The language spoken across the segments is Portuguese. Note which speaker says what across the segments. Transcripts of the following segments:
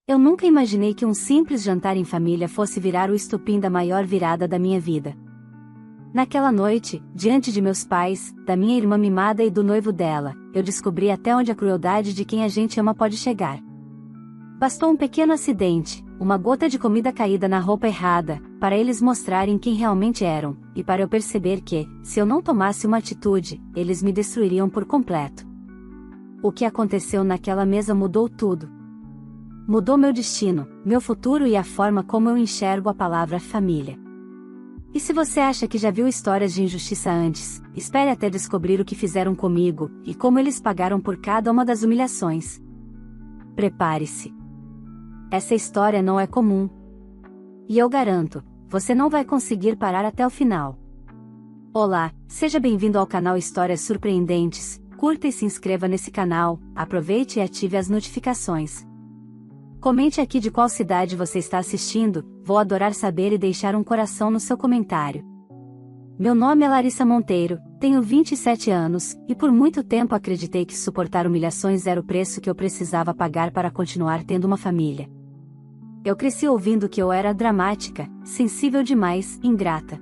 Speaker 1: Eu nunca imaginei que um simples jantar em família fosse virar o estopim da maior virada da minha vida. Naquela noite, diante de meus pais, da minha irmã mimada e do noivo dela, eu descobri até onde a crueldade de quem a gente ama pode chegar. Bastou um pequeno acidente, uma gota de comida caída na roupa errada, para eles mostrarem quem realmente eram, e para eu perceber que, se eu não tomasse uma atitude, eles me destruiriam por completo. O que aconteceu naquela mesa mudou tudo. Mudou meu destino, meu futuro e a forma como eu enxergo a palavra família. E se você acha que já viu histórias de injustiça antes, espere até descobrir o que fizeram comigo, e como eles pagaram por cada uma das humilhações. Prepare-se. Essa história não é comum. E eu garanto, você não vai conseguir parar até o final. Olá, seja bem-vindo ao canal Histórias Surpreendentes, curta e se inscreva nesse canal, aproveite e ative as notificações. Comente aqui de qual cidade você está assistindo, vou adorar saber e deixar um coração no seu comentário. Meu nome é Larissa Monteiro, tenho 27 anos, e por muito tempo acreditei que suportar humilhações era o preço que eu precisava pagar para continuar tendo uma família. Eu cresci ouvindo que eu era dramática, sensível demais, ingrata.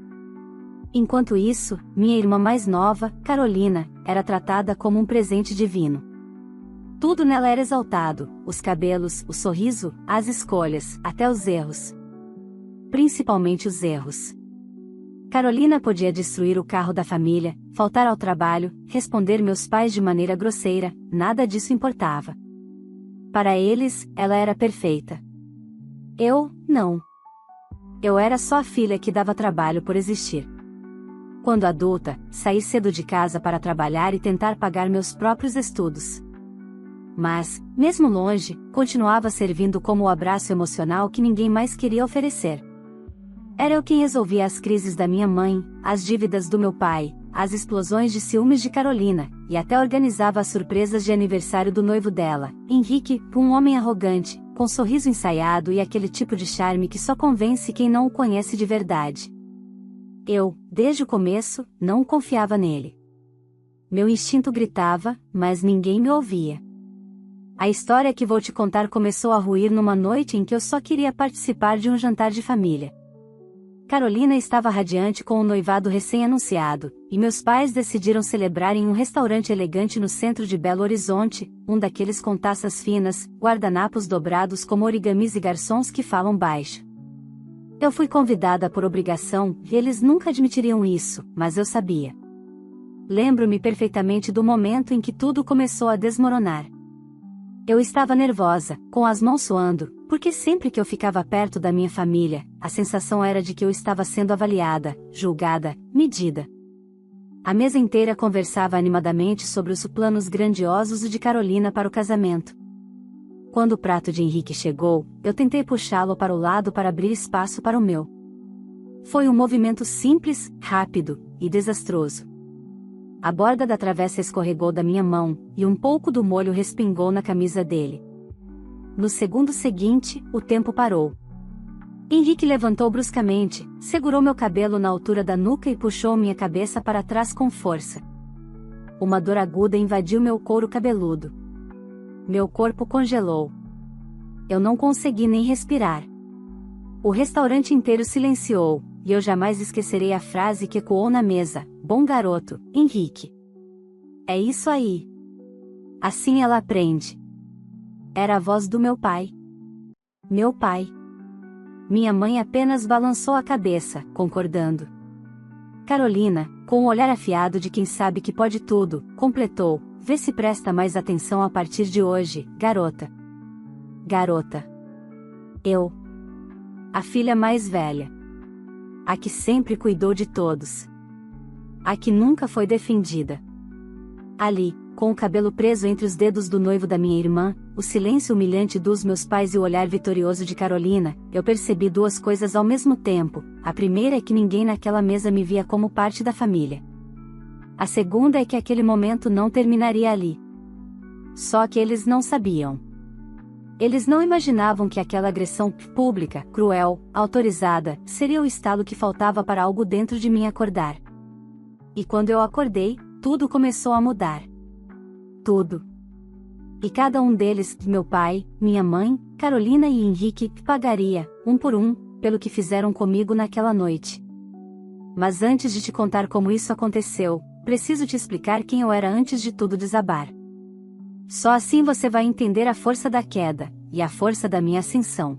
Speaker 1: Enquanto isso, minha irmã mais nova, Carolina, era tratada como um presente divino. Tudo nela era exaltado, os cabelos, o sorriso, as escolhas, até os erros. Principalmente os erros. Carolina podia destruir o carro da família, faltar ao trabalho, responder meus pais de maneira grosseira, nada disso importava. Para eles, ela era perfeita. Eu, não. Eu era só a filha que dava trabalho por existir. Quando adulta, saí cedo de casa para trabalhar e tentar pagar meus próprios estudos. Mas, mesmo longe, continuava servindo como o abraço emocional que ninguém mais queria oferecer. Era eu quem resolvia as crises da minha mãe, as dívidas do meu pai, as explosões de ciúmes de Carolina, e até organizava as surpresas de aniversário do noivo dela, Henrique, um homem arrogante, com sorriso ensaiado e aquele tipo de charme que só convence quem não o conhece de verdade. Eu, desde o começo, não confiava nele. Meu instinto gritava, mas ninguém me ouvia. A história que vou te contar começou a ruir numa noite em que eu só queria participar de um jantar de família. Carolina estava radiante com o noivado recém-anunciado, e meus pais decidiram celebrar em um restaurante elegante no centro de Belo Horizonte, um daqueles com taças finas, guardanapos dobrados como origamis e garçons que falam baixo. Eu fui convidada por obrigação, e eles nunca admitiriam isso, mas eu sabia. Lembro-me perfeitamente do momento em que tudo começou a desmoronar. Eu estava nervosa, com as mãos suando, porque sempre que eu ficava perto da minha família, a sensação era de que eu estava sendo avaliada, julgada, medida. A mesa inteira conversava animadamente sobre os planos grandiosos de Carolina para o casamento. Quando o prato de Henrique chegou, eu tentei puxá-lo para o lado para abrir espaço para o meu. Foi um movimento simples, rápido e desastroso. A borda da travessa escorregou da minha mão, e um pouco do molho respingou na camisa dele. No segundo seguinte, o tempo parou. Henrique levantou bruscamente, segurou meu cabelo na altura da nuca e puxou minha cabeça para trás com força. Uma dor aguda invadiu meu couro cabeludo. Meu corpo congelou. Eu não consegui nem respirar. O restaurante inteiro silenciou, e eu jamais esquecerei a frase que ecoou na mesa: "Bom garoto, Henrique. É isso aí. Assim ela aprende." Era a voz do meu pai. Meu pai. Minha mãe apenas balançou a cabeça, concordando. Carolina, com o olhar afiado de quem sabe que pode tudo, completou: "Vê se presta mais atenção a partir de hoje, garota." Garota. Eu. A filha mais velha. A que sempre cuidou de todos. A que nunca foi defendida. Ali, com o cabelo preso entre os dedos do noivo da minha irmã, o silêncio humilhante dos meus pais e o olhar vitorioso de Carolina, eu percebi duas coisas ao mesmo tempo. A primeira é que ninguém naquela mesa me via como parte da família. A segunda é que aquele momento não terminaria ali. Só que eles não sabiam. Eles não imaginavam que aquela agressão pública, cruel, autorizada, seria o estalo que faltava para algo dentro de mim acordar. E quando eu acordei, tudo começou a mudar. Tudo. E cada um deles, meu pai, minha mãe, Carolina e Henrique, pagaria, um por um, pelo que fizeram comigo naquela noite. Mas antes de te contar como isso aconteceu, preciso te explicar quem eu era antes de tudo desabar. Só assim você vai entender a força da queda, e a força da minha ascensão.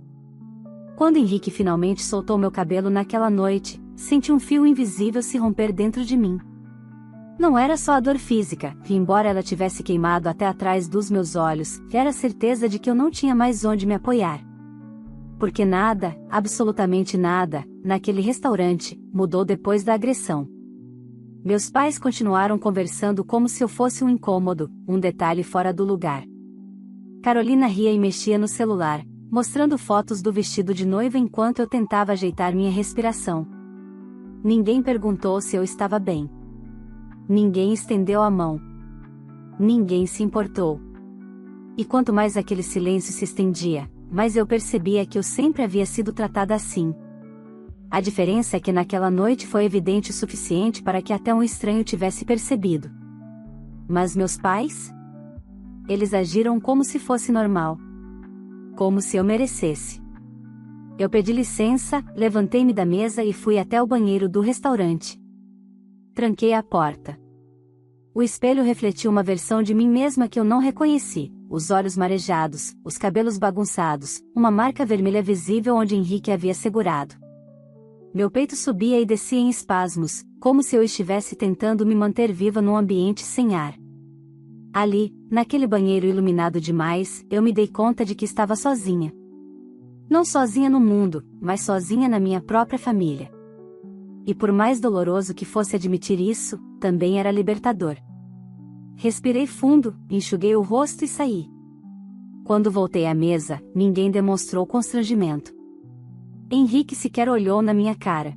Speaker 1: Quando Henrique finalmente soltou meu cabelo naquela noite, senti um fio invisível se romper dentro de mim. Não era só a dor física, que embora ela tivesse queimado até atrás dos meus olhos, era a certeza de que eu não tinha mais onde me apoiar. Porque nada, absolutamente nada, naquele restaurante, mudou depois da agressão. Meus pais continuaram conversando como se eu fosse um incômodo, um detalhe fora do lugar. Carolina ria e mexia no celular, mostrando fotos do vestido de noiva enquanto eu tentava ajeitar minha respiração. Ninguém perguntou se eu estava bem. Ninguém estendeu a mão. Ninguém se importou. E quanto mais aquele silêncio se estendia, mais eu percebia que eu sempre havia sido tratada assim. A diferença é que naquela noite foi evidente o suficiente para que até um estranho tivesse percebido. Mas meus pais? Eles agiram como se fosse normal. Como se eu merecesse. Eu pedi licença, levantei-me da mesa e fui até o banheiro do restaurante. Tranquei a porta. O espelho refletiu uma versão de mim mesma que eu não reconheci, os olhos marejados, os cabelos bagunçados, uma marca vermelha visível onde Henrique havia segurado. Meu peito subia e descia em espasmos, como se eu estivesse tentando me manter viva num ambiente sem ar. Ali, naquele banheiro iluminado demais, eu me dei conta de que estava sozinha. Não sozinha no mundo, mas sozinha na minha própria família. E por mais doloroso que fosse admitir isso, também era libertador. Respirei fundo, enxuguei o rosto e saí. Quando voltei à mesa, ninguém demonstrou constrangimento. Henrique sequer olhou na minha cara.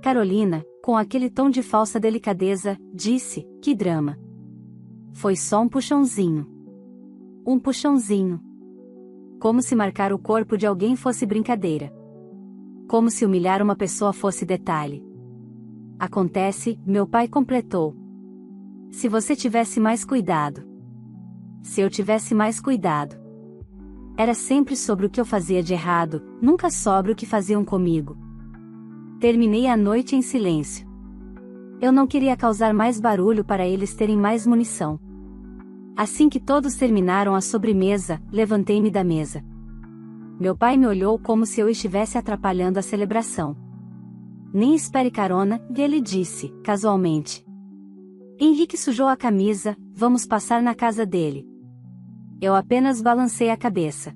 Speaker 1: Carolina, com aquele tom de falsa delicadeza, disse: "Que drama. Foi só um puxãozinho." Um puxãozinho. Como se marcar o corpo de alguém fosse brincadeira. Como se humilhar uma pessoa fosse detalhe. Acontece, meu pai completou. Se você tivesse mais cuidado. Se eu tivesse mais cuidado. Era sempre sobre o que eu fazia de errado, nunca sobre o que faziam comigo. Terminei a noite em silêncio. Eu não queria causar mais barulho para eles terem mais munição. Assim que todos terminaram a sobremesa, levantei-me da mesa. Meu pai me olhou como se eu estivesse atrapalhando a celebração. "Nem espere carona", ele disse, casualmente. "Henrique sujou a camisa, vamos passar na casa dele." Eu apenas balancei a cabeça.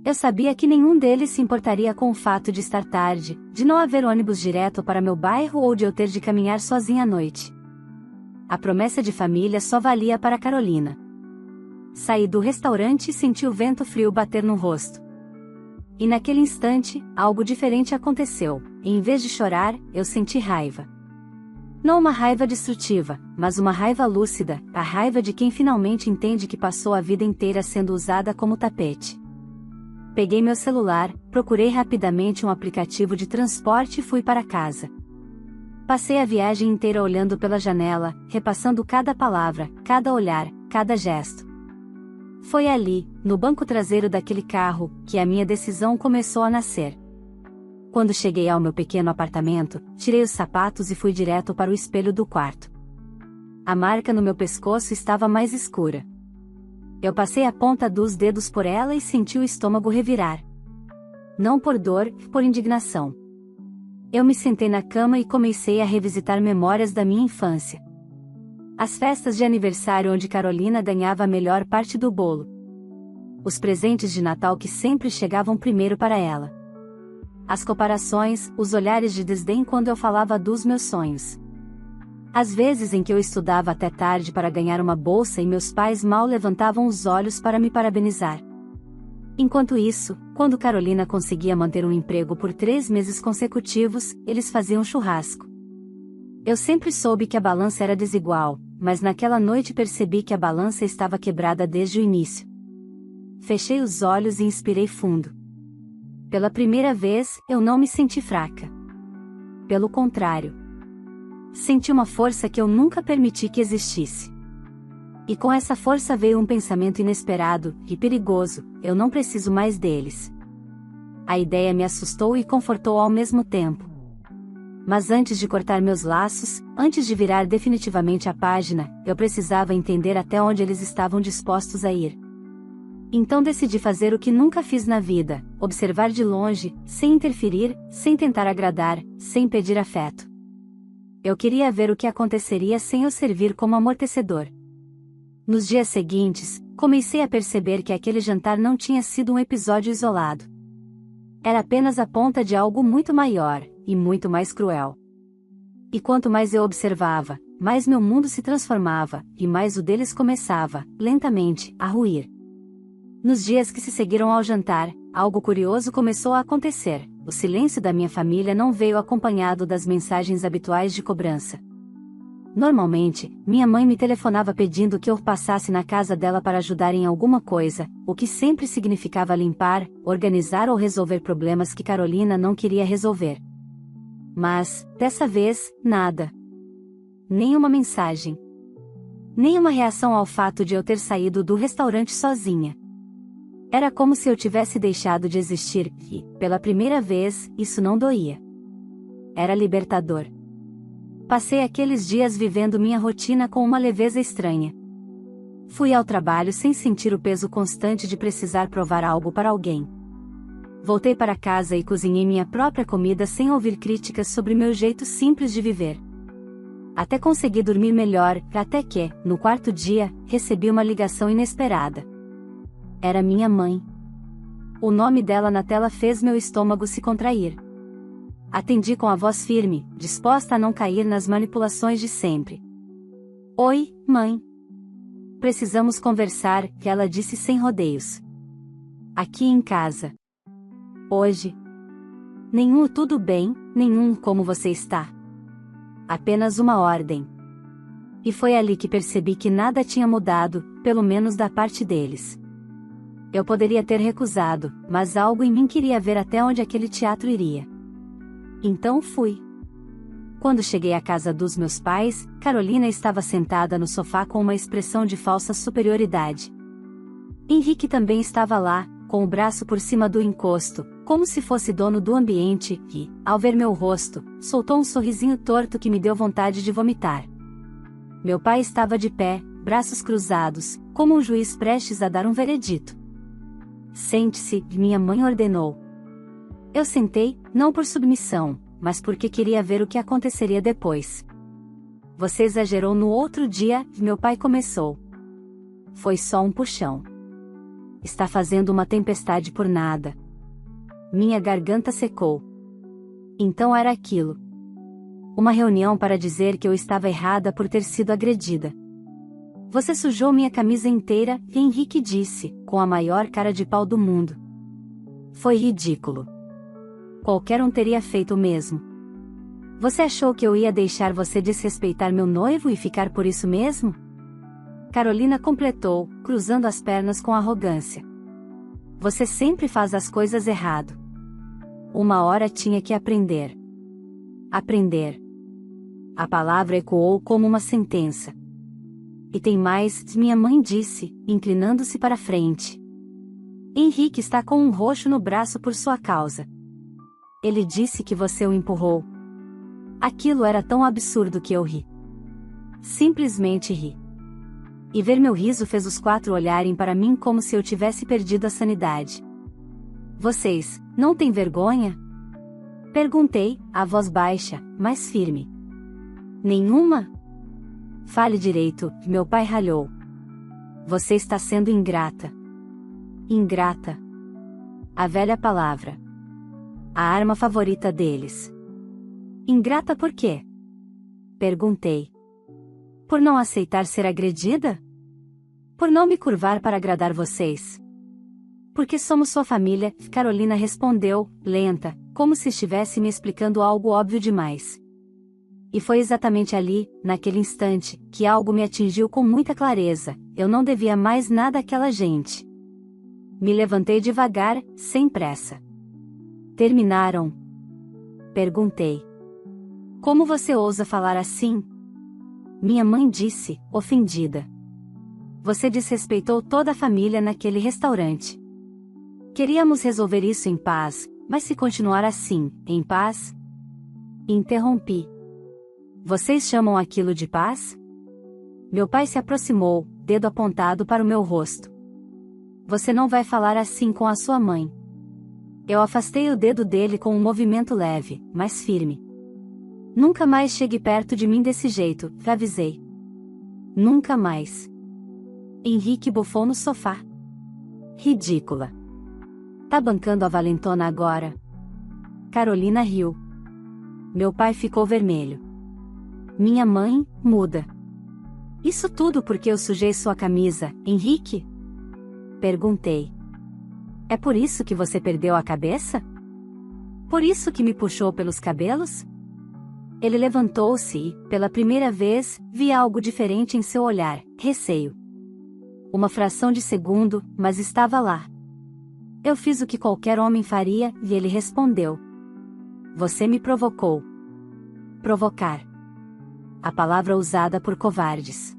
Speaker 1: Eu sabia que nenhum deles se importaria com o fato de estar tarde, de não haver ônibus direto para meu bairro ou de eu ter de caminhar sozinha à noite. A promessa de família só valia para Carolina. Saí do restaurante e senti o vento frio bater no rosto. E naquele instante, algo diferente aconteceu. Em vez de chorar, eu senti raiva. Não uma raiva destrutiva, mas uma raiva lúcida, a raiva de quem finalmente entende que passou a vida inteira sendo usada como tapete. Peguei meu celular, procurei rapidamente um aplicativo de transporte e fui para casa. Passei a viagem inteira olhando pela janela, repassando cada palavra, cada olhar, cada gesto. Foi ali, no banco traseiro daquele carro, que a minha decisão começou a nascer. Quando cheguei ao meu pequeno apartamento, tirei os sapatos e fui direto para o espelho do quarto. A marca no meu pescoço estava mais escura. Eu passei a ponta dos dedos por ela e senti o estômago revirar. Não por dor, por indignação. Eu me sentei na cama e comecei a revisitar memórias da minha infância. As festas de aniversário onde Carolina ganhava a melhor parte do bolo. Os presentes de Natal que sempre chegavam primeiro para ela. As comparações, os olhares de desdém quando eu falava dos meus sonhos. As vezes em que eu estudava até tarde para ganhar uma bolsa e meus pais mal levantavam os olhos para me parabenizar. Enquanto isso, quando Carolina conseguia manter um emprego por 3 meses consecutivos, eles faziam churrasco. Eu sempre soube que a balança era desigual, mas naquela noite percebi que a balança estava quebrada desde o início. Fechei os olhos e inspirei fundo. Pela primeira vez, eu não me senti fraca. Pelo contrário. Senti uma força que eu nunca permiti que existisse. E com essa força veio um pensamento inesperado e perigoso: eu não preciso mais deles. A ideia me assustou e confortou ao mesmo tempo. Mas antes de cortar meus laços, antes de virar definitivamente a página, eu precisava entender até onde eles estavam dispostos a ir. Então decidi fazer o que nunca fiz na vida: observar de longe, sem interferir, sem tentar agradar, sem pedir afeto. Eu queria ver o que aconteceria sem eu servir como amortecedor. Nos dias seguintes, comecei a perceber que aquele jantar não tinha sido um episódio isolado. Era apenas a ponta de algo muito maior, e muito mais cruel. E quanto mais eu observava, mais meu mundo se transformava, e mais o deles começava, lentamente, a ruir. Nos dias que se seguiram ao jantar, algo curioso começou a acontecer: o silêncio da minha família não veio acompanhado das mensagens habituais de cobrança. Normalmente, minha mãe me telefonava pedindo que eu passasse na casa dela para ajudar em alguma coisa, o que sempre significava limpar, organizar ou resolver problemas que Carolina não queria resolver. Mas, dessa vez, nada. Nenhuma mensagem. Nenhuma reação ao fato de eu ter saído do restaurante sozinha. Era como se eu tivesse deixado de existir, e, pela primeira vez, isso não doía. Era libertador. Passei aqueles dias vivendo minha rotina com uma leveza estranha. Fui ao trabalho sem sentir o peso constante de precisar provar algo para alguém. Voltei para casa e cozinhei minha própria comida sem ouvir críticas sobre meu jeito simples de viver. Até consegui dormir melhor, até que, no quarto dia, recebi uma ligação inesperada. Era minha mãe. O nome dela na tela fez meu estômago se contrair. Atendi com a voz firme, disposta a não cair nas manipulações de sempre. Oi, mãe. Precisamos conversar, ela disse sem rodeios. Aqui em casa. Hoje. Nenhum tudo bem, nenhum como você está. Apenas uma ordem. E foi ali que percebi que nada tinha mudado, pelo menos da parte deles. Eu poderia ter recusado, mas algo em mim queria ver até onde aquele teatro iria. Então fui. Quando cheguei à casa dos meus pais, Carolina estava sentada no sofá com uma expressão de falsa superioridade. Henrique também estava lá, com o braço por cima do encosto, como se fosse dono do ambiente, e, ao ver meu rosto, soltou um sorrisinho torto que me deu vontade de vomitar. Meu pai estava de pé, braços cruzados, como um juiz prestes a dar um veredito. Sente-se, minha mãe ordenou. Eu sentei, não por submissão, mas porque queria ver o que aconteceria depois. Você exagerou no outro dia, meu pai começou. Foi só um puxão. Está fazendo uma tempestade por nada. Minha garganta secou. Então era aquilo. Uma reunião para dizer que eu estava errada por ter sido agredida. Você sujou minha camisa inteira, e Henrique disse, com a maior cara de pau do mundo. Foi ridículo. Qualquer um teria feito o mesmo. Você achou que eu ia deixar você desrespeitar meu noivo e ficar por isso mesmo? Carolina completou, cruzando as pernas com arrogância. Você sempre faz as coisas errado. Uma hora tinha que aprender. Aprender. A palavra ecoou como uma sentença. E tem mais, minha mãe disse, inclinando-se para frente. Henrique está com um roxo no braço por sua causa. Ele disse que você o empurrou. Aquilo era tão absurdo que eu ri. Simplesmente ri. E ver meu riso fez os quatro olharem para mim como se eu tivesse perdido a sanidade. Vocês, não têm vergonha? Perguntei, a voz baixa, mas firme. Nenhuma? Fale direito, meu pai ralhou. Você está sendo ingrata. Ingrata. A velha palavra. A arma favorita deles. Ingrata por quê? Perguntei. Por não aceitar ser agredida? Por não me curvar para agradar vocês? Porque somos sua família, Carolina respondeu, lenta, como se estivesse me explicando algo óbvio demais. E foi exatamente ali, naquele instante, que algo me atingiu com muita clareza: eu não devia mais nada àquela gente. Me levantei devagar, sem pressa. Terminaram? Perguntei. Como você ousa falar assim? Minha mãe disse, ofendida. Você desrespeitou toda a família naquele restaurante. Queríamos resolver isso em paz, mas se continuar assim, em paz? Interrompi. Vocês chamam aquilo de paz? Meu pai se aproximou, dedo apontado para o meu rosto. Você não vai falar assim com a sua mãe. Eu afastei o dedo dele com um movimento leve, mas firme. Nunca mais chegue perto de mim desse jeito, avisei. Nunca mais. Henrique bufou no sofá. Ridícula. Tá bancando a valentona agora? Carolina riu. Meu pai ficou vermelho. Minha mãe, muda. Isso tudo porque eu sujei sua camisa, Henrique? Perguntei. É por isso que você perdeu a cabeça? Por isso que me puxou pelos cabelos? Ele levantou-se e, pela primeira vez, vi algo diferente em seu olhar, receio. Uma fração de segundo, mas estava lá. Eu fiz o que qualquer homem faria, e ele respondeu. Você me provocou. Provocar. A palavra usada por covardes.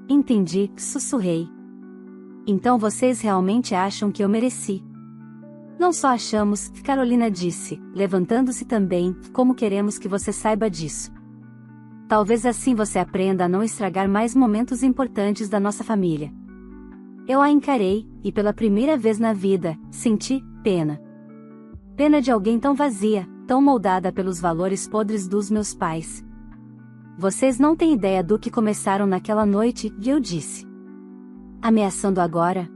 Speaker 1: Entendi, sussurrei. Então vocês realmente acham que eu mereci? Não só achamos, Carolina disse, levantando-se também, como queremos que você saiba disso. Talvez assim você aprenda a não estragar mais momentos importantes da nossa família. Eu a encarei, e pela primeira vez na vida, senti pena. Pena de alguém tão vazia, tão moldada pelos valores podres dos meus pais. Vocês não têm ideia do que começaram naquela noite, e eu disse. Ameaçando agora?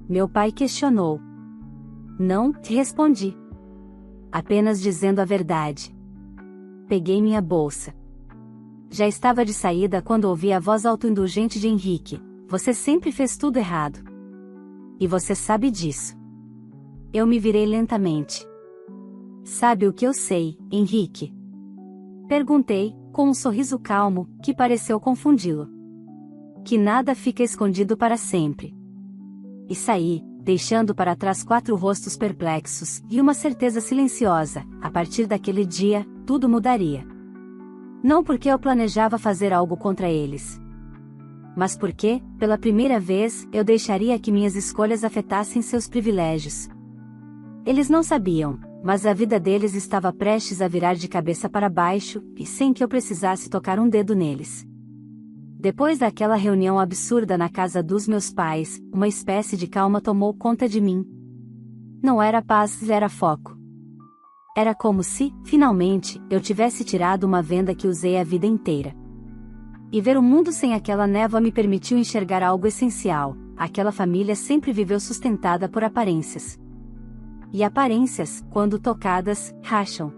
Speaker 1: Meu pai questionou. Não, respondi. Apenas dizendo a verdade. Peguei minha bolsa. Já estava de saída quando ouvi a voz autoindulgente de Henrique. Você sempre fez tudo errado. E você sabe disso. Eu me virei lentamente. Sabe o que eu sei, Henrique? Perguntei, com um sorriso calmo, que pareceu confundi-lo. Que nada fica escondido para sempre. E saí, deixando para trás 4 rostos perplexos, e uma certeza silenciosa, a partir daquele dia, tudo mudaria. Não porque eu planejava fazer algo contra eles. Mas porque, pela primeira vez, eu deixaria que minhas escolhas afetassem seus privilégios. Eles não sabiam, mas a vida deles estava prestes a virar de cabeça para baixo, e sem que eu precisasse tocar um dedo neles. Depois daquela reunião absurda na casa dos meus pais, uma espécie de calma tomou conta de mim. Não era paz, era foco. Era como se, finalmente, eu tivesse tirado uma venda que usei a vida inteira. E ver o mundo sem aquela névoa me permitiu enxergar algo essencial. Aquela família sempre viveu sustentada por aparências. E aparências, quando tocadas, racham.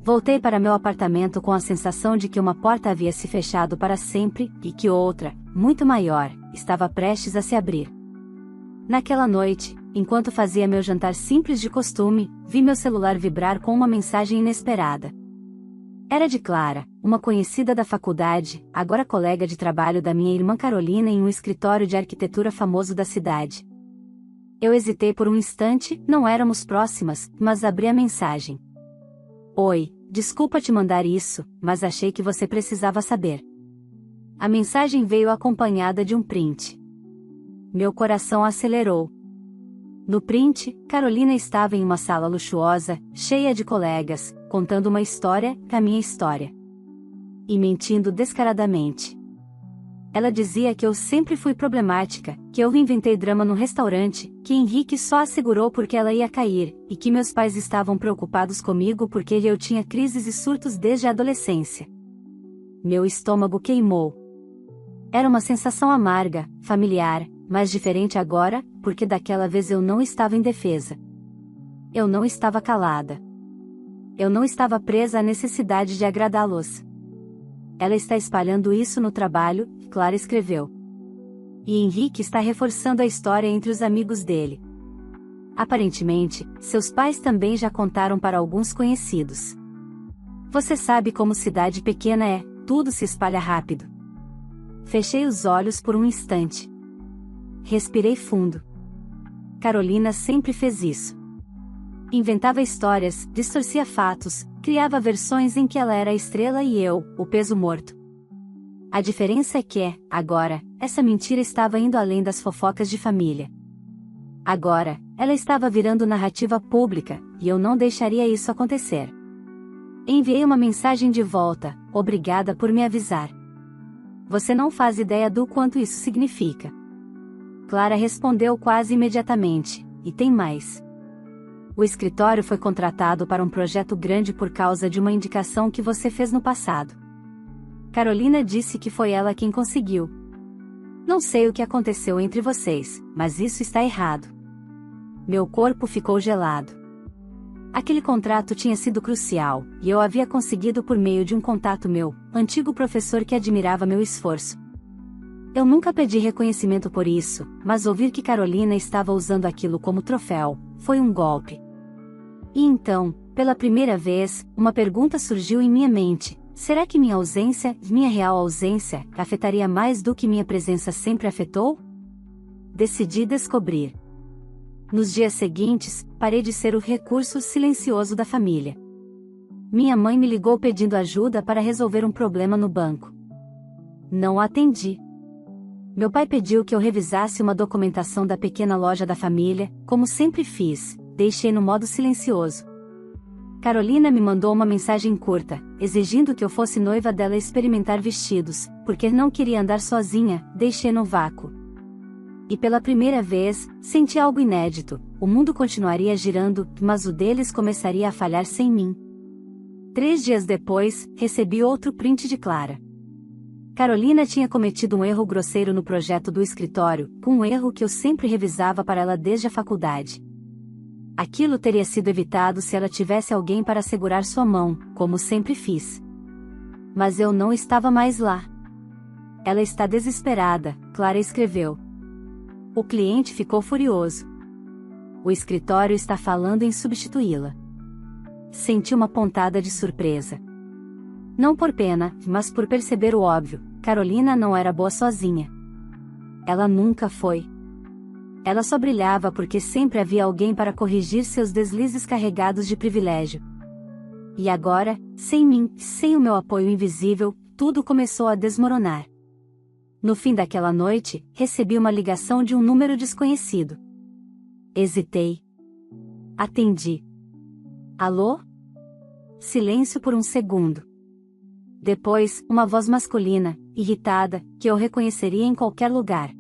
Speaker 1: Voltei para meu apartamento com a sensação de que uma porta havia se fechado para sempre, e que outra, muito maior, estava prestes a se abrir. Naquela noite, enquanto fazia meu jantar simples de costume, vi meu celular vibrar com uma mensagem inesperada. Era de Clara, uma conhecida da faculdade, agora colega de trabalho da minha irmã Carolina em um escritório de arquitetura famoso da cidade. Eu hesitei por um instante, não éramos próximas, mas abri a mensagem. Oi, desculpa te mandar isso, mas achei que você precisava saber. A mensagem veio acompanhada de um print. Meu coração acelerou. No print, Carolina estava em uma sala luxuosa, cheia de colegas, contando uma história, a minha história. E mentindo descaradamente. Ela dizia que eu sempre fui problemática, que eu inventei drama no restaurante, que Henrique só a segurou porque ela ia cair, e que meus pais estavam preocupados comigo porque eu tinha crises e surtos desde a adolescência. Meu estômago queimou. Era uma sensação amarga, familiar, mas diferente agora, porque daquela vez eu não estava indefesa. Eu não estava calada. Eu não estava presa à necessidade de agradá-los. Ela está espalhando isso no trabalho, Clara escreveu. E Henrique está reforçando a história entre os amigos dele. Aparentemente, seus pais também já contaram para alguns conhecidos. Você sabe como cidade pequena é, tudo se espalha rápido. Fechei os olhos por um instante. Respirei fundo. Carolina sempre fez isso. Inventava histórias, distorcia fatos, criava versões em que ela era a estrela e eu, o peso morto. A diferença é que, agora, essa mentira estava indo além das fofocas de família. Agora, ela estava virando narrativa pública, e eu não deixaria isso acontecer. Enviei uma mensagem de volta: obrigada por me avisar. Você não faz ideia do quanto isso significa. Clara respondeu quase imediatamente: e tem mais. O escritório foi contratado para um projeto grande por causa de uma indicação que você fez no passado. Carolina disse que foi ela quem conseguiu. Não sei o que aconteceu entre vocês, mas isso está errado. Meu corpo ficou gelado. Aquele contrato tinha sido crucial, e eu havia conseguido por meio de um contato meu, antigo professor que admirava meu esforço. Eu nunca pedi reconhecimento por isso, mas ouvir que Carolina estava usando aquilo como troféu, foi um golpe. E então, pela primeira vez, uma pergunta surgiu em minha mente: será que minha ausência, minha real ausência, afetaria mais do que minha presença sempre afetou? Decidi descobrir. Nos dias seguintes, parei de ser o recurso silencioso da família. Minha mãe me ligou pedindo ajuda para resolver um problema no banco. Não atendi. Meu pai pediu que eu revisasse uma documentação da pequena loja da família, como sempre fiz, deixei no modo silencioso. Carolina me mandou uma mensagem curta, exigindo que eu fosse noiva dela e experimentar vestidos, porque não queria andar sozinha, deixei no vácuo. E pela primeira vez, senti algo inédito: o mundo continuaria girando, mas o deles começaria a falhar sem mim. 3 dias depois, recebi outro print de Clara. Carolina tinha cometido um erro grosseiro no projeto do escritório, um erro que eu sempre revisava para ela desde a faculdade. Aquilo teria sido evitado se ela tivesse alguém para segurar sua mão, como sempre fiz. Mas eu não estava mais lá. Ela está desesperada, Clara escreveu. O cliente ficou furioso. O escritório está falando em substituí-la. Senti uma pontada de surpresa. Não por pena, mas por perceber o óbvio: Carolina não era boa sozinha. Ela nunca foi. Ela só brilhava porque sempre havia alguém para corrigir seus deslizes carregados de privilégio. E agora, sem mim, sem o meu apoio invisível, tudo começou a desmoronar. No fim daquela noite, recebi uma ligação de um número desconhecido. Hesitei. Atendi. Alô? Silêncio por um segundo. Depois, uma voz masculina, irritada, que eu reconheceria em qualquer lugar.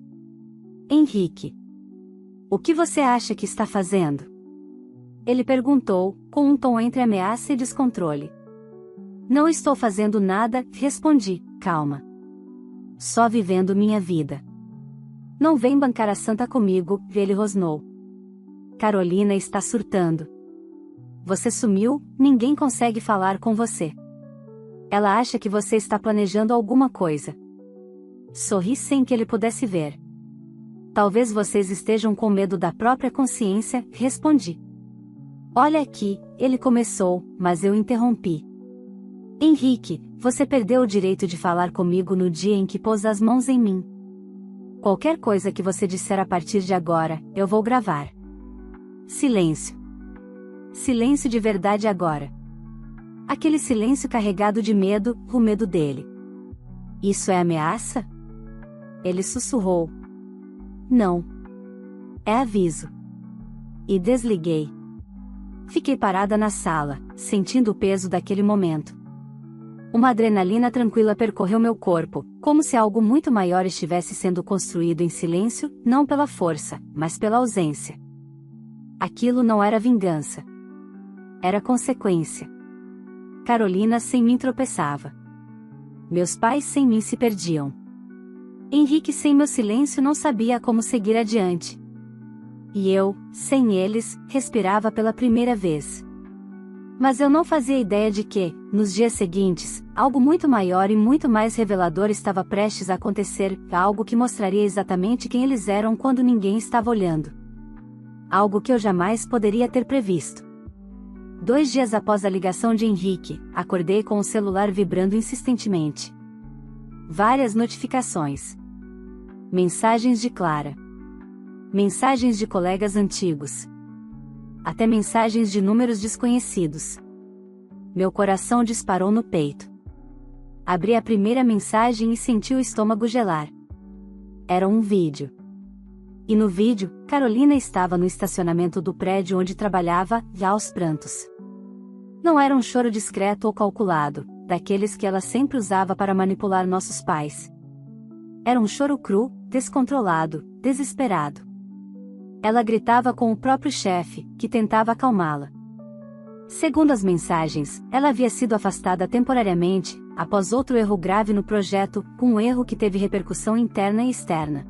Speaker 1: Henrique. O que você acha que está fazendo? Ele perguntou, com um tom entre ameaça e descontrole. Não estou fazendo nada, respondi, calma. Só vivendo minha vida. Não vem bancar a santa comigo, ele rosnou. Carolina está surtando. Você sumiu, ninguém consegue falar com você. Ela acha que você está planejando alguma coisa. Sorri sem que ele pudesse ver. Talvez vocês estejam com medo da própria consciência, respondi. Olha aqui, ele começou, mas eu interrompi. Henrique, você perdeu o direito de falar comigo no dia em que pôs as mãos em mim. Qualquer coisa que você disser a partir de agora, eu vou gravar. Silêncio. Silêncio de verdade agora. Aquele silêncio carregado de medo, o medo dele. Isso é ameaça? Ele sussurrou. Não. É aviso. E desliguei. Fiquei parada na sala, sentindo o peso daquele momento. Uma adrenalina tranquila percorreu meu corpo, como se algo muito maior estivesse sendo construído em silêncio, não pela força, mas pela ausência. Aquilo não era vingança. Era consequência. Carolina sem mim tropeçava. Meus pais sem mim se perdiam. Henrique sem meu silêncio não sabia como seguir adiante. E eu, sem eles, respirava pela primeira vez. Mas eu não fazia ideia de que, nos dias seguintes, algo muito maior e muito mais revelador estava prestes a acontecer, algo que mostraria exatamente quem eles eram quando ninguém estava olhando. Algo que eu jamais poderia ter previsto. 2 dias após a ligação de Henrique, acordei com o celular vibrando insistentemente. Várias notificações. Mensagens de Clara. Mensagens de colegas antigos. Até mensagens de números desconhecidos. Meu coração disparou no peito. Abri a primeira mensagem e senti o estômago gelar. Era um vídeo. E no vídeo, Carolina estava no estacionamento do prédio onde trabalhava, já aos prantos. Não era um choro discreto ou calculado, daqueles que ela sempre usava para manipular nossos pais. Era um choro cru, descontrolado, desesperado. Ela gritava com o próprio chefe, que tentava acalmá-la. Segundo as mensagens, ela havia sido afastada temporariamente, após outro erro grave no projeto, um erro que teve repercussão interna e externa.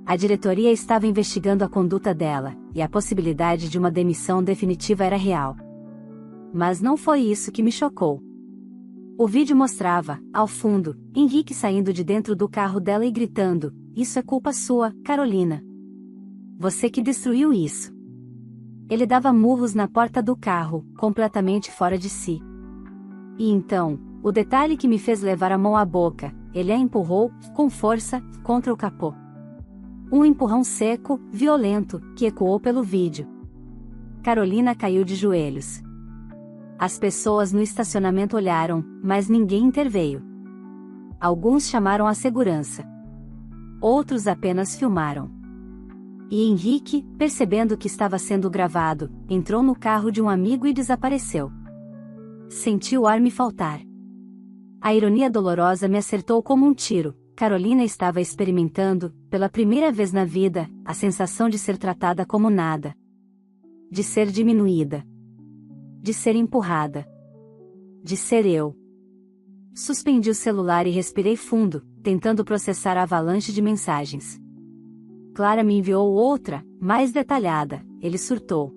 Speaker 1: A diretoria estava investigando a conduta dela, e a possibilidade de uma demissão definitiva era real. Mas não foi isso que me chocou. O vídeo mostrava, ao fundo, Henrique saindo de dentro do carro dela e gritando: "Isso é culpa sua, Carolina. Você que destruiu isso." Ele dava murros na porta do carro, completamente fora de si. E então, o detalhe que me fez levar a mão à boca, ele a empurrou, com força, contra o capô. Um empurrão seco, violento, que ecoou pelo vídeo. Carolina caiu de joelhos. As pessoas no estacionamento olharam, mas ninguém interveio. Alguns chamaram a segurança. Outros apenas filmaram. E Henrique, percebendo que estava sendo gravado, entrou no carro de um amigo e desapareceu. Senti o ar me faltar. A ironia dolorosa me acertou como um tiro. Carolina estava experimentando, pela primeira vez na vida, a sensação de ser tratada como nada. De ser diminuída. De ser empurrada. De ser eu. Suspendi o celular e respirei fundo, tentando processar a avalanche de mensagens. Clara me enviou outra, mais detalhada. Ele surtou.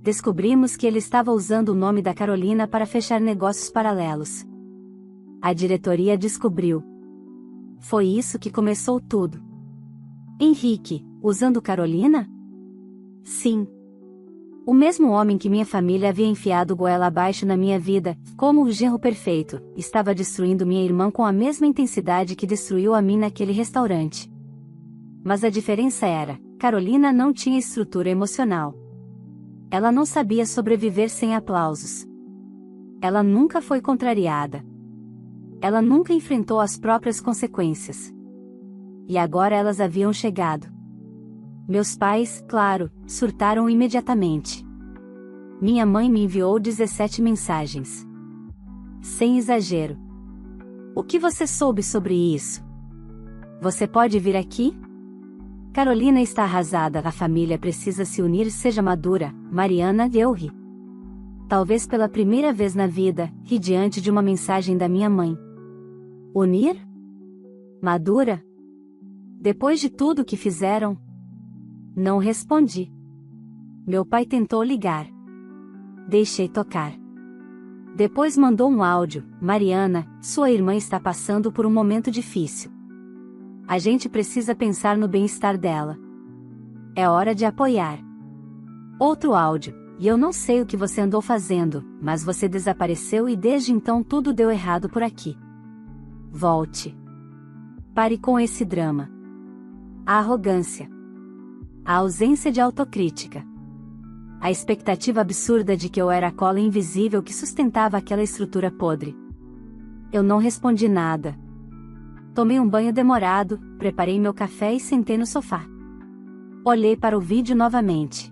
Speaker 1: Descobrimos que ele estava usando o nome da Carolina para fechar negócios paralelos. A diretoria descobriu. Foi isso que começou tudo. Henrique, usando Carolina? Sim. O mesmo homem que minha família havia enfiado goela abaixo na minha vida, como o genro perfeito, estava destruindo minha irmã com a mesma intensidade que destruiu a mim naquele restaurante. Mas a diferença era, Carolina não tinha estrutura emocional. Ela não sabia sobreviver sem aplausos. Ela nunca foi contrariada. Ela nunca enfrentou as próprias consequências. E agora elas haviam chegado. Meus pais, claro, surtaram imediatamente. Minha mãe me enviou 17 mensagens. Sem exagero. O que você soube sobre isso? Você pode vir aqui? Carolina está arrasada, a família precisa se unir, seja madura. Mariana, eu ri. Talvez pela primeira vez na vida, ri diante de uma mensagem da minha mãe. Unir? Madura? Depois de tudo que fizeram? Não respondi. Meu pai tentou ligar. Deixei tocar. Depois mandou um áudio: Mariana, sua irmã está passando por um momento difícil. A gente precisa pensar no bem-estar dela. É hora de apoiar. Outro áudio: e eu não sei o que você andou fazendo, mas você desapareceu e desde então tudo deu errado por aqui. Volte. Pare com esse drama. A arrogância. A ausência de autocrítica. A expectativa absurda de que eu era a cola invisível que sustentava aquela estrutura podre. Eu não respondi nada. Tomei um banho demorado, preparei meu café e sentei no sofá. Olhei para o vídeo novamente.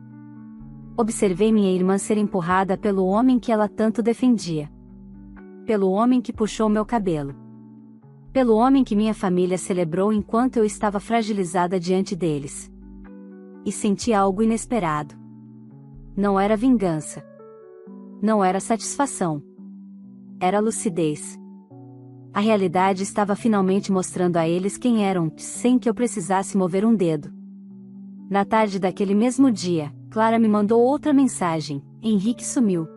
Speaker 1: Observei minha irmã ser empurrada pelo homem que ela tanto defendia. Pelo homem que puxou meu cabelo. Pelo homem que minha família celebrou enquanto eu estava fragilizada diante deles. E senti algo inesperado. Não era vingança. Não era satisfação. Era lucidez. A realidade estava finalmente mostrando a eles quem eram, sem que eu precisasse mover um dedo. Na tarde daquele mesmo dia, Clara me mandou outra mensagem: Henrique sumiu.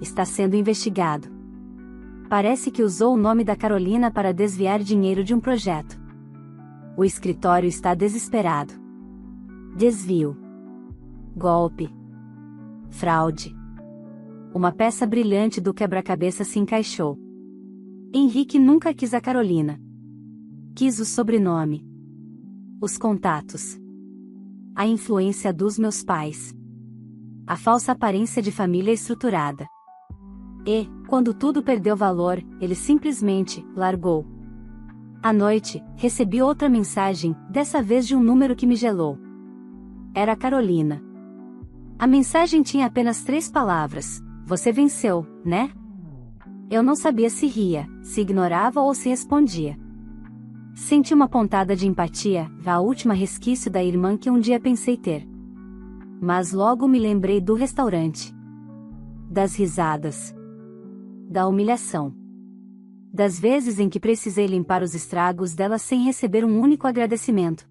Speaker 1: Está sendo investigado. Parece que usou o nome da Carolina para desviar dinheiro de um projeto. O escritório está desesperado. Desvio. Golpe. Fraude. Uma peça brilhante do quebra-cabeça se encaixou. Henrique nunca quis a Carolina. Quis o sobrenome. Os contatos. A influência dos meus pais. A falsa aparência de família estruturada. E, Quando tudo perdeu valor, ele simplesmente largou. À noite, recebi outra mensagem, dessa vez de um número que me gelou. Era a Carolina. A mensagem tinha apenas 3 palavras: "Você venceu, né?" Eu não sabia se ria, se ignorava ou se respondia. Senti uma pontada de empatia, a última resquício da irmã que um dia pensei ter. Mas logo me lembrei do restaurante. Das risadas. Da humilhação. Das vezes em que precisei limpar os estragos dela sem receber um único agradecimento.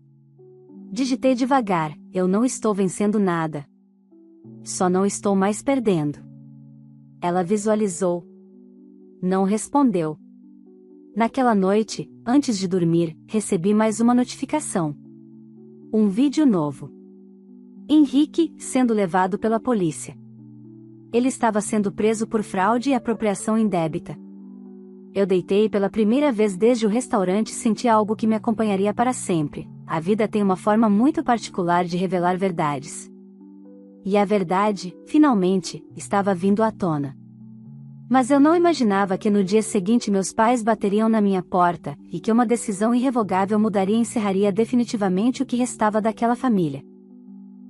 Speaker 1: Digitei devagar: "Eu não estou vencendo nada. Só não estou mais perdendo." Ela visualizou. Não respondeu. Naquela noite, antes de dormir, recebi mais uma notificação. Um vídeo novo. Henrique, sendo levado pela polícia. Ele estava sendo preso por fraude e apropriação indébita. Eu deitei pela primeira vez desde o restaurante e senti algo que me acompanharia para sempre. A vida tem uma forma muito particular de revelar verdades. E a verdade, finalmente, estava vindo à tona. Mas eu não imaginava que no dia seguinte meus pais bateriam na minha porta, e que uma decisão irrevogável mudaria e encerraria definitivamente o que restava daquela família.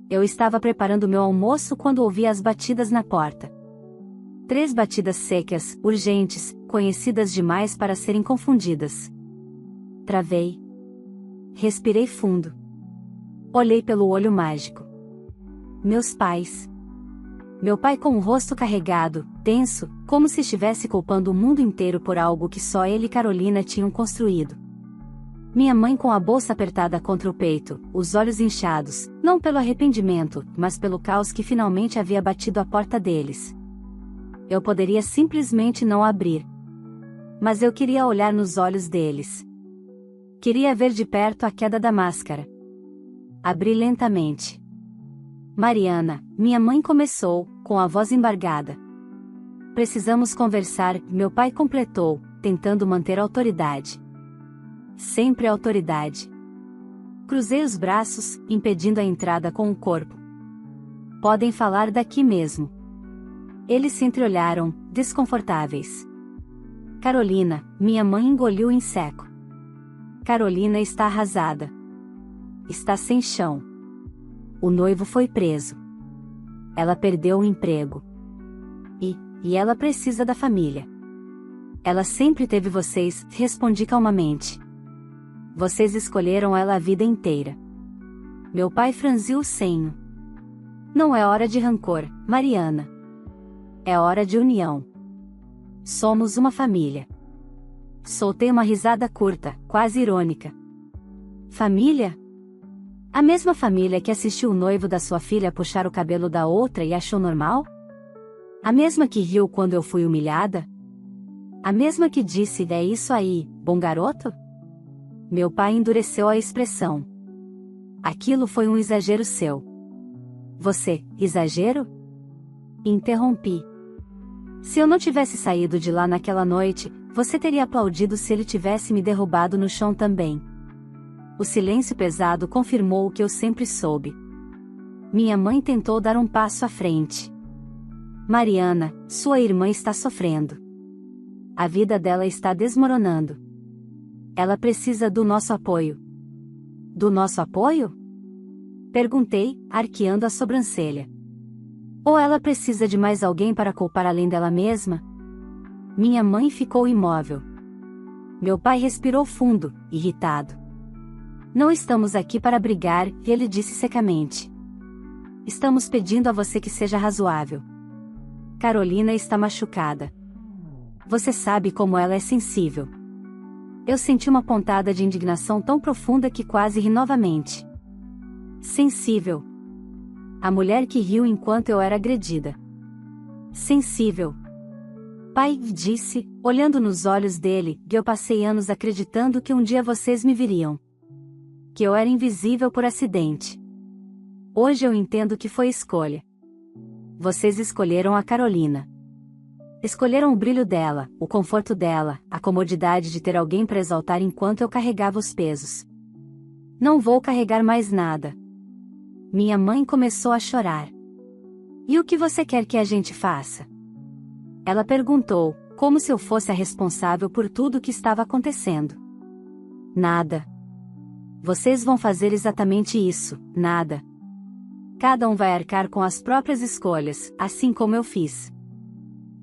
Speaker 1: Eu estava preparando meu almoço quando ouvi as batidas na porta. 3 batidas secas, urgentes, conhecidas demais para serem confundidas. Travei. Respirei fundo. Olhei pelo olho mágico. Meus pais. Meu pai com o rosto carregado, tenso, como se estivesse culpando o mundo inteiro por algo que só ele e Carolina tinham construído. Minha mãe com a bolsa apertada contra o peito, os olhos inchados, não pelo arrependimento, mas pelo caos que finalmente havia batido à porta deles. Eu poderia simplesmente não abrir. Mas eu queria olhar nos olhos deles. Queria ver de perto a queda da máscara. Abri lentamente. "Mariana", minha mãe começou, com a voz embargada. "Precisamos conversar", meu pai completou, tentando manter a autoridade. Sempre a autoridade. Cruzei os braços, impedindo a entrada com o corpo. "Podem falar daqui mesmo." Eles se entreolharam, desconfortáveis. "Carolina", minha mãe engoliu em seco. "Carolina está arrasada. Está sem chão. O noivo foi preso. Ela perdeu o emprego. E ela precisa da família." "Ela sempre teve vocês", respondi calmamente. "Vocês escolheram ela a vida inteira." Meu pai franziu o senho. "Não é hora de rancor, Mariana. É hora de união. Somos uma família." Soltei uma risada curta, quase irônica. "Família? A mesma família que assistiu o noivo da sua filha puxar o cabelo da outra e achou normal? A mesma que riu quando eu fui humilhada? A mesma que disse: 'É isso aí, bom garoto'?" Meu pai endureceu a expressão. "Aquilo foi um exagero seu." "Você, exagero?" Interrompi. "Se eu não tivesse saído de lá naquela noite, você teria aplaudido se ele tivesse me derrubado no chão também." O silêncio pesado confirmou o que eu sempre soube. Minha mãe tentou dar um passo à frente. "Mariana, sua irmã está sofrendo. A vida dela está desmoronando. Ela precisa do nosso apoio." "Do nosso apoio?" perguntei, arqueando a sobrancelha. "Ou ela precisa de mais alguém para culpar além dela mesma?" Minha mãe ficou imóvel. Meu pai respirou fundo, irritado. "Não estamos aqui para brigar", ele disse secamente. "Estamos pedindo a você que seja razoável. Carolina está machucada. Você sabe como ela é sensível." Eu senti uma pontada de indignação tão profunda que quase ri novamente. Sensível. A mulher que riu enquanto eu era agredida. Sensível. "Pai", disse, olhando nos olhos dele, "eu passei anos acreditando que um dia vocês me viriam. Que eu era invisível por acidente. Hoje eu entendo que foi escolha. Vocês escolheram a Carolina. Escolheram o brilho dela, o conforto dela, a comodidade de ter alguém para exaltar enquanto eu carregava os pesos. Não vou carregar mais nada." Minha mãe começou a chorar. "E o que você quer que a gente faça?" Ela perguntou, como se eu fosse a responsável por tudo o que estava acontecendo. Nada. Vocês vão fazer exatamente isso, nada. Cada um vai arcar com as próprias escolhas, assim como eu fiz.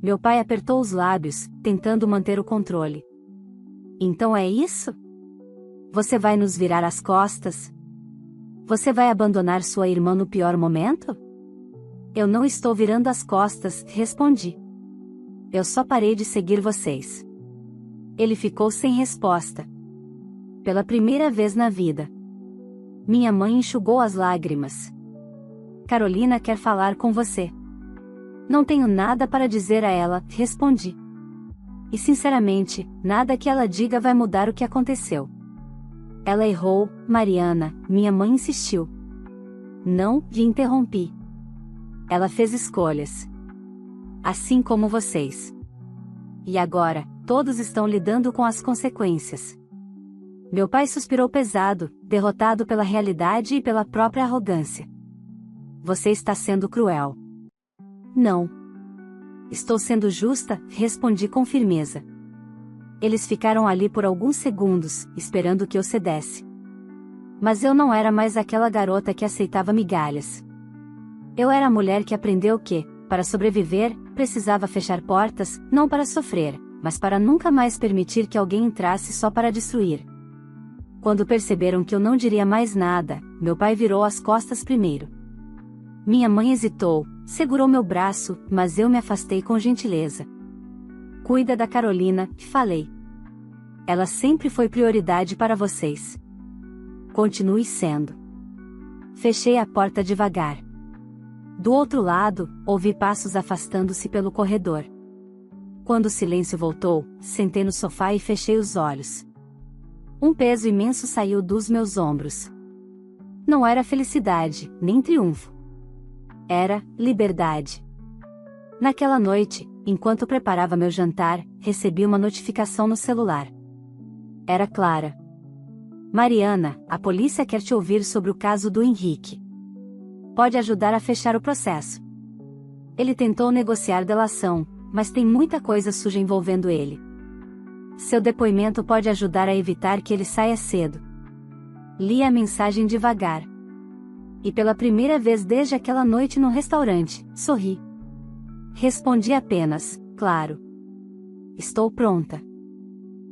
Speaker 1: Meu pai apertou os lábios, tentando manter o controle. Então é isso? Você vai nos virar as costas? Você vai abandonar sua irmã no pior momento? Eu não estou virando as costas, respondi. Eu só parei de seguir vocês. Ele ficou sem resposta. Pela primeira vez na vida. Minha mãe enxugou as lágrimas. Carolina quer falar com você. Não tenho nada para dizer a ela, respondi. E sinceramente, nada que ela diga vai mudar o que aconteceu. Ela errou, Mariana, minha mãe insistiu. Não, lhe interrompi. Ela fez escolhas. Assim como vocês. E agora, todos estão lidando com as consequências. Meu pai suspirou pesado, derrotado pela realidade e pela própria arrogância. Você está sendo cruel. Não. Estou sendo justa, respondi com firmeza. Eles ficaram ali por alguns segundos, esperando que eu cedesse. Mas eu não era mais aquela garota que aceitava migalhas. Eu era a mulher que aprendeu que, para sobreviver, precisava fechar portas, não para sofrer, mas para nunca mais permitir que alguém entrasse só para destruir. Quando perceberam que eu não diria mais nada, meu pai virou as costas primeiro. Minha mãe hesitou, segurou meu braço, mas eu me afastei com gentileza. Cuida da Carolina, falei. Ela sempre foi prioridade para vocês. Continue sendo. Fechei a porta devagar. Do outro lado, ouvi passos afastando-se pelo corredor. Quando o silêncio voltou, sentei no sofá e fechei os olhos. Um peso imenso saiu dos meus ombros. Não era felicidade, nem triunfo. Era liberdade. Naquela noite, enquanto preparava meu jantar, recebi uma notificação no celular. Era Clara. Mariana, a polícia quer te ouvir sobre o caso do Henrique. Pode ajudar a fechar o processo. Ele tentou negociar delação, mas tem muita coisa suja envolvendo ele. Seu depoimento pode ajudar a evitar que ele saia cedo. Li a mensagem devagar. E pela primeira vez desde aquela noite no restaurante, sorri. Respondi apenas, claro. Estou pronta.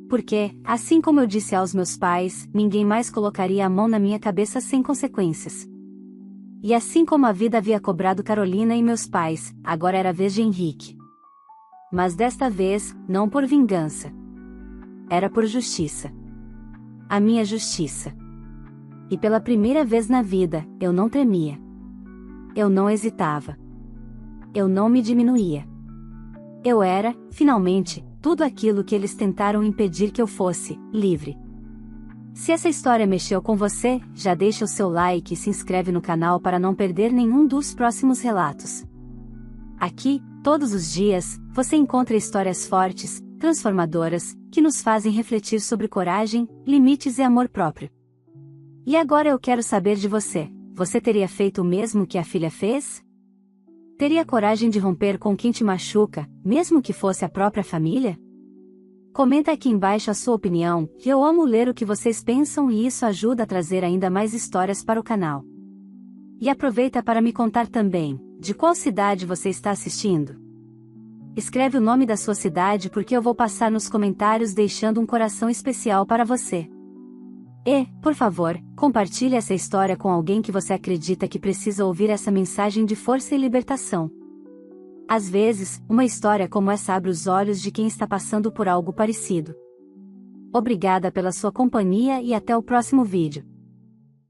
Speaker 1: Porque, assim como eu disse aos meus pais, ninguém mais colocaria a mão na minha cabeça sem consequências. E assim como a vida havia cobrado Carolina e meus pais, agora era a vez de Henrique. Mas desta vez, não por vingança. Era por justiça. A minha justiça. E pela primeira vez na vida, eu não tremia. Eu não hesitava. Eu não me diminuía. Eu era, finalmente, tudo aquilo que eles tentaram impedir que eu fosse, livre. Se essa história mexeu com você, já deixa o seu like e se inscreve no canal para não perder nenhum dos próximos relatos. Aqui, todos os dias, você encontra histórias fortes, transformadoras, que nos fazem refletir sobre coragem, limites e amor próprio. E agora eu quero saber de você. Você teria feito o mesmo que a filha fez? Teria coragem de romper com quem te machuca, mesmo que fosse a própria família? Comenta aqui embaixo a sua opinião, que eu amo ler o que vocês pensam e isso ajuda a trazer ainda mais histórias para o canal. E aproveita para me contar também, de qual cidade você está assistindo? Escreve o nome da sua cidade porque eu vou passar nos comentários deixando um coração especial para você. E, por favor, compartilhe essa história com alguém que você acredita que precisa ouvir essa mensagem de força e libertação. Às vezes, uma história como essa abre os olhos de quem está passando por algo parecido. Obrigada pela sua companhia e até o próximo vídeo.